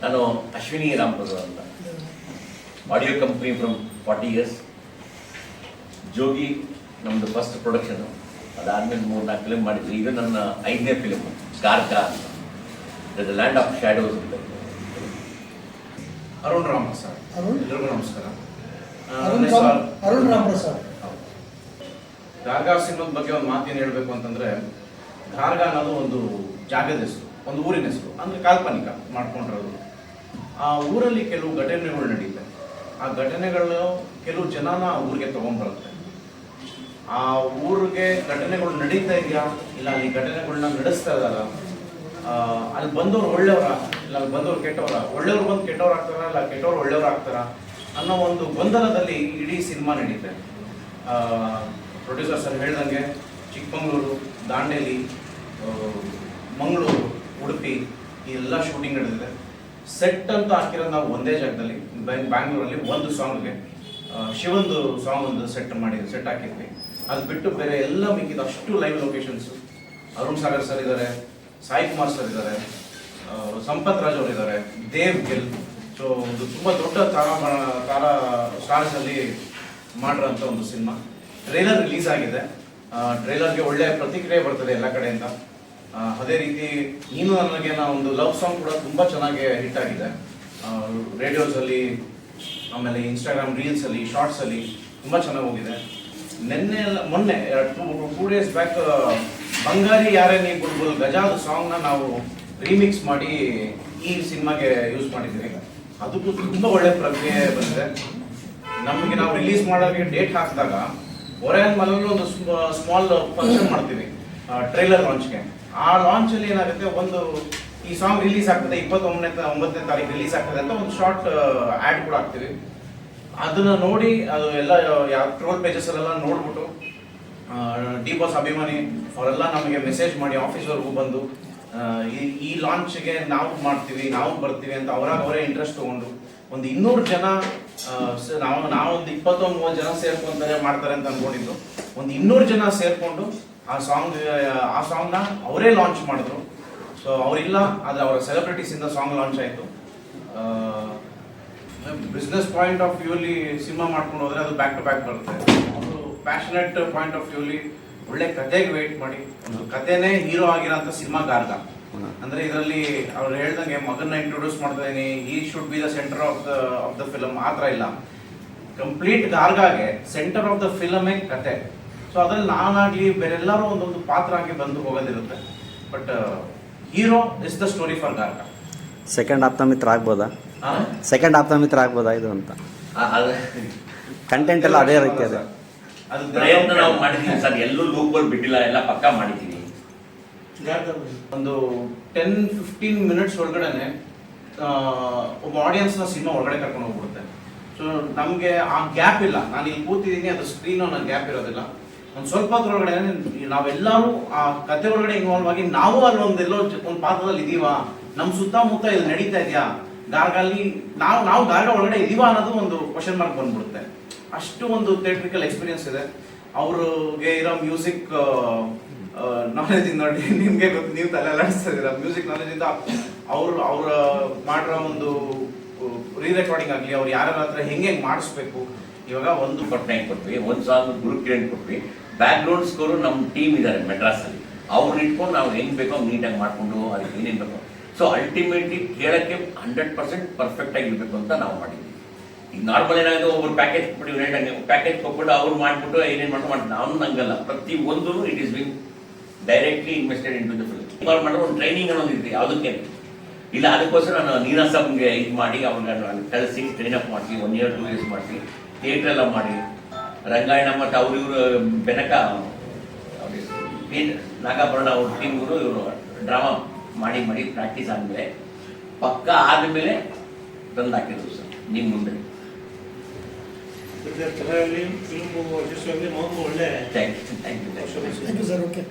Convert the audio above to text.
ನಾನು ಅಶ್ವಿನಿ ರಾಮಪ್ರಸಾದ್ ಅಂತ, audio company from 40 years. ಜೋಗಿ ನಮ್ಮದು ಫಸ್ಟ್ ಪ್ರೊಡಕ್ಷನು, ಅದಾದಮೇಲೆ 3-4 ಫಿಲ್ಮ್ ಮಾಡಿದ್ವಿ. ಇದು ನನ್ನ 5ನೇ ಫಿಲ್ಮ್, ಕಾರ್ಕ ಅಂತ, ದ ಲ್ಯಾಂಡ್ ಆಫ್ ಶ್ಯಾಡೋಸ್ ಅಂತ. ಅರುಣ್ ರಾಮಪ್ರಸಾದ್. ಎಲ್ಲರಿಗೂ ನಮಸ್ಕಾರ. ಅರುಣ್ ರಾಮಪ್ರಸಾದ್. ಗಾರ್ಗಾ ಸಿನಿಮಾದ ಬಗ್ಗೆ ಒಂದು ಮಾತೇನು ಹೇಳಬೇಕು ಅಂತಂದ್ರೆ, ಗಾರ್ಗಾ ಅನ್ನೋದು ಒಂದು ಜಾಗದ ಹೆಸರು, ಒಂದು ಊರಿನ ಹೆಸರು, ಅಂದ್ರೆ ಕಾಲ್ಪನಿಕ ಮಾಡ್ಕೊಂಡಿರೋದು. ಆ ಊರಲ್ಲಿ ಕೆಲವು ಘಟನೆಗಳು ನಡೀತೆ. ಆ ಘಟನೆಗಳು ಕೆಲವು ಜನನ ಊರಿಗೆ ತಗೊಂಡ್ಬರುತ್ತೆ. ಆ ಊರಿಗೆ ಘಟನೆಗಳು ನಡೀತಾ ಇದೆಯಾ, ಇಲ್ಲ ಅಲ್ಲಿ ಘಟನೆಗಳನ್ನ ನಡೆಸ್ತಾ ಇದ್ದಾರ, ಅಲ್ಲಿ ಬಂದವ್ರು ಒಳ್ಳೆಯವರ, ಇಲ್ಲ ಅಲ್ಲಿ ಬಂದವ್ರು ಕೆಟ್ಟವರ, ಒಳ್ಳೆಯವ್ರು ಬಂದು ಕೆಟ್ಟವ್ರು ಆಗ್ತಾರ, ಇಲ್ಲ ಕೆಟ್ಟವ್ರು ಒಳ್ಳೆಯವ್ರು ಆಗ್ತಾರ ಅನ್ನೋ ಒಂದು ಗೊಂದಲದಲ್ಲಿ ಇಡೀ ಸಿನಿಮಾ ನಡೀತೆ. ಪ್ರೊಡ್ಯೂಸರ್ ಸರ್ ಹೇಳ್ದಂಗೆ ಚಿಕ್ಕಮಗಳೂರು, ದಾಂಡೇಲಿ, ಮಂಗಳೂರು, ಉಡುಪಿ ಈ ಎಲ್ಲ ಶೂಟಿಂಗ್ ನಡೆದಿದೆ. ಸೆಟ್ ಅಂತ ಹಾಕಿರೋದು ನಾವು ಒಂದೇ ಜಾಗದಲ್ಲಿ ಬ್ಯಾಂಗ್ಳೂರಲ್ಲಿ ಒಂದು ಸಾಂಗ್ಗೆ ಶಿವಂದು ಸಾಂಗ್ ಒಂದು ಸೆಟ್ ಹಾಕಿದ್ವಿ. ಅದು ಬಿಟ್ಟು ಬೇರೆ ಎಲ್ಲ ಮಿಕ್ಕಿದ ಅಷ್ಟು live locations. Arun Sagar sir ಇದ್ದಾರೆ, ಸಾಯಿ ಕುಮಾರ್ ಸರ್ ಇದ್ದಾರೆ, ಸಂಪತ್ ರಾಜ್ ಅವರು ಇದ್ದಾರೆ, ದೇವ್ ಗಿಲ್. ಸೊ ಒಂದು ತುಂಬ ದೊಡ್ಡ ತಾರಾ ಸ್ಟಾರ್ಸಲ್ಲಿ ಮಾಡಿರೋಂಥ ಒಂದು ಸಿನಿಮಾ. ಟ್ರೈಲರ್ ರಿಲೀಸ್ ಆಗಿದೆ. ಟ್ರೈಲರ್ಗೆ ಒಳ್ಳೆಯ ಪ್ರತಿಕ್ರಿಯೆ ಬರ್ತದೆ ಎಲ್ಲ ಕಡೆಯಿಂದ. ಅದೇ ರೀತಿ ನೀನು ನನಗೆ ಒಂದು ಲವ್ ಸಾಂಗ್ ಕೂಡ ತುಂಬ ಚೆನ್ನಾಗಿ ಹಿಟ್ ಆಗಿದೆ. ರೇಡಿಯೋಸಲ್ಲಿ, ಆಮೇಲೆ ಇನ್ಸ್ಟಾಗ್ರಾಮ್ ರೀಲ್ಸಲ್ಲಿ, ಶಾರ್ಟ್ಸಲ್ಲಿ ತುಂಬ ಚೆನ್ನಾಗಿ ಹೋಗಿದೆ. ಮೊನ್ನೆ 2 days ಬ್ಯಾಕ್ ಬಂಗಾರಿ ಯಾರೇ ನೀ ಬುಲ್ಬುಲ್ ಗಜಾದ ಸಾಂಗ್ನ ನಾವು ರೀಮಿಕ್ಸ್ ಮಾಡಿ ಈ ಸಿನಿಮಾಗೆ ಯೂಸ್ ಮಾಡಿದ್ದೀವಿ. ಅದಕ್ಕೂ ತುಂಬ ಒಳ್ಳೆ ಪ್ರಕ್ರಿಯೆ ಬಂದಿದೆ. ನಮಗೆ ನಾವು ರಿಲೀಸ್ ಮಾಡೋಕ್ಕೆ ಡೇಟ್ ಹಾಕಿದಾಗ ಒರೆಯನ್ ಮನೆಯಲ್ಲೂ ಒಂದು ಸ್ಮಾಲ್ ಫಂಕ್ಷನ್ ಮಾಡ್ತೀವಿ ಟ್ರೈಲರ್ ಲಾಂಚ್ಗೆ. ಆ ಲಾಂಚಲ್ಲಿ ಏನಾಗುತ್ತೆ, ಒಂದು ಈ ಸಾಂಗ್ ರಿಲೀಸ್ ಆಗ್ತದೆ 29ನೇ ತಾರೀಕು ರಿಲೀಸ್ ಆಗ್ತದೆ ಅಂತ ಒಂದು ಶಾರ್ಟ್ ಆ್ಯಡ್ ಕೂಡ ಹಾಕ್ತೀವಿ. ಅದನ್ನ ನೋಡಿ ಅದು ಎಲ್ಲ ಟ್ರೋಲ್ ಪೇಜಸ್ ಅಲ್ಲೆಲ್ಲ ನೋಡ್ಬಿಟ್ಟು ಡಿ ಬಾಸ್ ಅಭಿಮಾನಿ ಅವರೆಲ್ಲ ನಮಗೆ ಮೆಸೇಜ್ ಮಾಡಿ ಆಫೀಸ್ವರೆಗೂ ಬಂದು ಈ ಲಾಂಚ್ಗೆ ನಾವು ಮಾಡ್ತೀವಿ, ನಾವು ಬರ್ತೀವಿ ಅಂತ ಅವರೇ ಇಂಟ್ರೆಸ್ಟ್ ತಗೊಂಡು ಒಂದು 200 ಜನ, ನಾವೊಂದು 20-30 ಜನ ಸೇರ್ಕೊಂತಾರೆ ಮಾಡ್ತಾರೆ ಅಂತ ಅನ್ಕೊಂಡಿದ್ದು. ಒಂದು 200 ಜನ ಸೇರ್ಕೊಂಡು ಆ ಸಾಂಗ್ನ ಅವರೇ ಲಾಂಚ್ ಮಾಡಿದ್ರು. ಸೊ ಅವರಿಲ್ಲ, ಆದರೆ ಅವರ ಸೆಲೆಬ್ರಿಟೀಸಿಂದ ಸಾಂಗ್ ಲಾಂಚ್ ಆಯಿತು. ಬಿಸ್ನೆಸ್ ಪಾಯಿಂಟ್ ಆಫ್ ವ್ಯೂಲಿ ಸಿನಿಮಾ ಮಾಡ್ಕೊಂಡು ಹೋದ್ರೆ ಅದು ಬ್ಯಾಕ್ ಟು ಬ್ಯಾಕ್ ಬರುತ್ತೆ. ಅವರು ಪ್ಯಾಷನೆಟ್ ಪಾಯಿಂಟ್ ಆಫ್ ವ್ಯೂಲಿ ಒಳ್ಳೆ ಕತೆಗೆ ವೇಟ್ ಮಾಡಿ ಒಂದು ಕತೆನೇ ಹೀರೋ ಆಗಿರೋಂಥ ಸಿನಿಮಾ ಗಾರ್ಗ. ಅಂದ್ರೆ ಇದರಲ್ಲಿ ಅವ್ರು ಹೇಳ್ದಂಗೆ ಮಗನ್ನ ಇಂಟ್ರೊಡ್ಯೂಸ್ ಮಾಡ್ತಾ ಇದೀನಿ, ಈ should be the centre of the film. ಆ ಥರ ಇಲ್ಲ, ಕಂಪ್ಲೀಟ್ ಗಾರ್ಗಾಗೆ ಸೆಂಟರ್ ಆಫ್ ದ ಫಿಲಮೇ ಕತೆ. ಸೊ ಅದ್ರಲ್ಲಿ ನಾನಾಗ್ಲಿ ಬೇರೆಲ್ಲರೂ ಒಂದೊಂದು ಪಾತ್ರ ಆಗಿ ಬಂದು ಹೋಗೋದಿರುತ್ತೆ. But hero is the story for Garga. Second Aptha Mitra ಆಗ್ಬೋದಾ? ಸೆಕೆಂಡ್ ಆಪ್ತ ಮಿತ್ರ ಆಗ್ಬೋದಾ ಇದು ಅಂತ? ಕಂಟೆಂಟ್ ಎಲ್ಲ ಅದೇ ರೀತಿ ಅದೇ ಅದು ಪ್ರಯತ್ನ ನಾವು ಮಾಡಿದ್ದೀವಿ ಸರ್. ಎಲ್ಲೂ ಲೂಪ್ಗಳು ಬಿಟ್ಟಿಲ್ಲ, ಎಲ್ಲ ಪಕ್ಕಾ ಮಾಡಿದ್ದೀವಿ. ಒಂದು 10-15 ಮಿನಿಟ್ಸ್ ಒಳಗಡೆನೆ ಒಬ್ಬ ಆಡಿಯನ್ಸ್ನ ಸಿನಿಮಾ ಒಳಗಡೆ ಕರ್ಕೊಂಡು ಹೋಗ್ಬಿಡುತ್ತೆ. ಸೊ ನಮಗೆ ಆ ಗ್ಯಾಪ್ ಇಲ್ಲ. ನಾನು ಇಲ್ಲಿ ಕೂತಿದ್ದೀನಿ, ಅದು ಸ್ಕ್ರೀನು ನನ್ನ ಗ್ಯಾಪ್ ಇರೋದಿಲ್ಲ. ಒಂದು ಸ್ವಲ್ಪ ಹೊತ್ತರೊಳಗಡೆ ನಾವೆಲ್ಲರೂ ಆ ಕತೆ ಒಳಗಡೆ ಇನ್ವಾಲ್ವ್ ಆಗಿ ನಾವು ಅಲ್ಲಿ ಎಲ್ಲೋ ಒಂದು ಪಾತ್ರದಲ್ಲಿ ಇದೀವಾ, ನಮ್ಮ ಸುತ್ತಮುತ್ತ ಇಲ್ಲಿ ನಡೀತಾ ಇದೆಯಾ, ಗಾರ್ಗಲ್ಲಿ ನಾವು ಗಾರ್ಗ ಒಳಗಡೆ ಇದೀವಾ ಅನ್ನೋದು ಒಂದು ಕ್ವಶನ್ ಮಾರ್ಕ್ ಬಂದ್ಬಿಡುತ್ತೆ. ಅಷ್ಟು ಒಂದು ಥಿಯೇಟ್ರಿಕಲ್ ಎಕ್ಸ್ಪೀರಿಯನ್ಸ್ ಇದೆ. ಅವ್ರಿಗೆ ಇರೋ ಮ್ಯೂಸಿಕ್ ನಾಲೆಜ್ ನೋಡಿ, ನಿಮ್ಗೆ ಗೊತ್ತು, ನೀವು ತಲೆ ಅಲ್ಲಾಡಿಸ್ತಾ ಇದ್ದೀರಾ. ಮ್ಯೂಸಿಕ್ ನಾಲೆಜಿಂದ ಅವ್ರ ಮಾಡಿರೋ ಒಂದು ರೀ ರೆಕಾರ್ಡಿಂಗ್ ಆಗಲಿ, ಅವ್ರು ಯಾರ ಹತ್ರ ಹೆಂಗೆ ಮಾಡಿಸ್ಬೇಕು. ಇವಾಗ ಒಂದು ಪಟ್ನಾಯಕ್ ಕೊಟ್ವಿ, ಒಂದು ಸಾಂಗ್ ಗುರು ಕಿರಣ್ ಕೊಟ್ವಿ. ಬ್ಯಾಕ್ಗ್ರೌಂಡ್ ಸ್ಕೋರು ನಮ್ಮ ಟೀಮ್ ಇದ್ದಾರೆ ಮೆಡ್ರಾಸಲ್ಲಿ, ಅವ್ರನ್ನ ಇಟ್ಕೊಂಡು ನಾವು ಹೆಂಗೆ ಬೇಕೋ ನೀಟಾಗಿ ಮಾಡಿಕೊಂಡು ಅದಕ್ಕೆ ಏನೇನು ಬೇಕೋ. ಸೊ ಅಲ್ಟಿಮೇಟ್ಲಿ ಕೇಳೋಕ್ಕೆ 100% ಪರ್ಫೆಕ್ಟ್ ಆಗಿರ್ಬೇಕು ಅಂತ ನಾವು ಮಾಡಿದ್ವಿ. ಈಗ ನಾರ್ಮಲ್ ಏನಾಗುತ್ತೆ, ಒಬ್ಬರು ಪ್ಯಾಕೇಜ್ ಕೊಟ್ಬಿಟ್ಟು ಪ್ಯಾಕೇಜ್ ಕೊಟ್ಬಿಟ್ಟು ಅವ್ರು ಮಾಡಿಬಿಟ್ಟು ಏನೇನು ಮಾಡಿ ನಾವು ನಂಗಲ್ಲ. ಪ್ರತಿ ಒಂದು it is been directly invested into the film. ಮಾಡಿದ್ರೆ ಒಂದು ಟ್ರೈನಿಂಗ್ ಅನ್ನೋದು ಇರುತ್ತೆ, ಯಾವುದಕ್ಕೆ ಇಲ್ಲ. ಅದಕ್ಕೋಸ್ಕರ ನಾನು ನೀನಾಸಮ್ಗೆ ಇದು ಮಾಡಿ ಅವ್ರಿಗೆ ಕಳಿಸಿ ಟ್ರೈನ್ ಅಪ್ ಮಾಡ್ತೀವಿ. 1 year 2 years ಮಾಡ್ತೀವಿ. ಥಿಯೇಟ್ರ್ ಎಲ್ಲ ಮಾಡಿ ರಂಗಾಯಣ ಮತ್ತು ಇವರು ಬೆನಕ ನಾಗಾಭರಣ ಅವ್ರ ಟೀಮ್ಗಳು ಇವರು ಡ್ರಾಮಾ ಮಾಡಿ ಪ್ರಾಕ್ಟೀಸ್ ಆದಮೇಲೆ ಪಕ್ಕ ಆದಮೇಲೆ ತಂದು ಹಾಕಿದ್ರು ಸರ್ ನಿಮ್ಮ ಮುಂದೆ. ಕಲೆಯಲ್ಲಿ ಫಿಲ್ಮ್ ಒಳ್ಳೆ ಥ್ಯಾಂಕ್ ಯು ಸರ್. ಓಕೆ.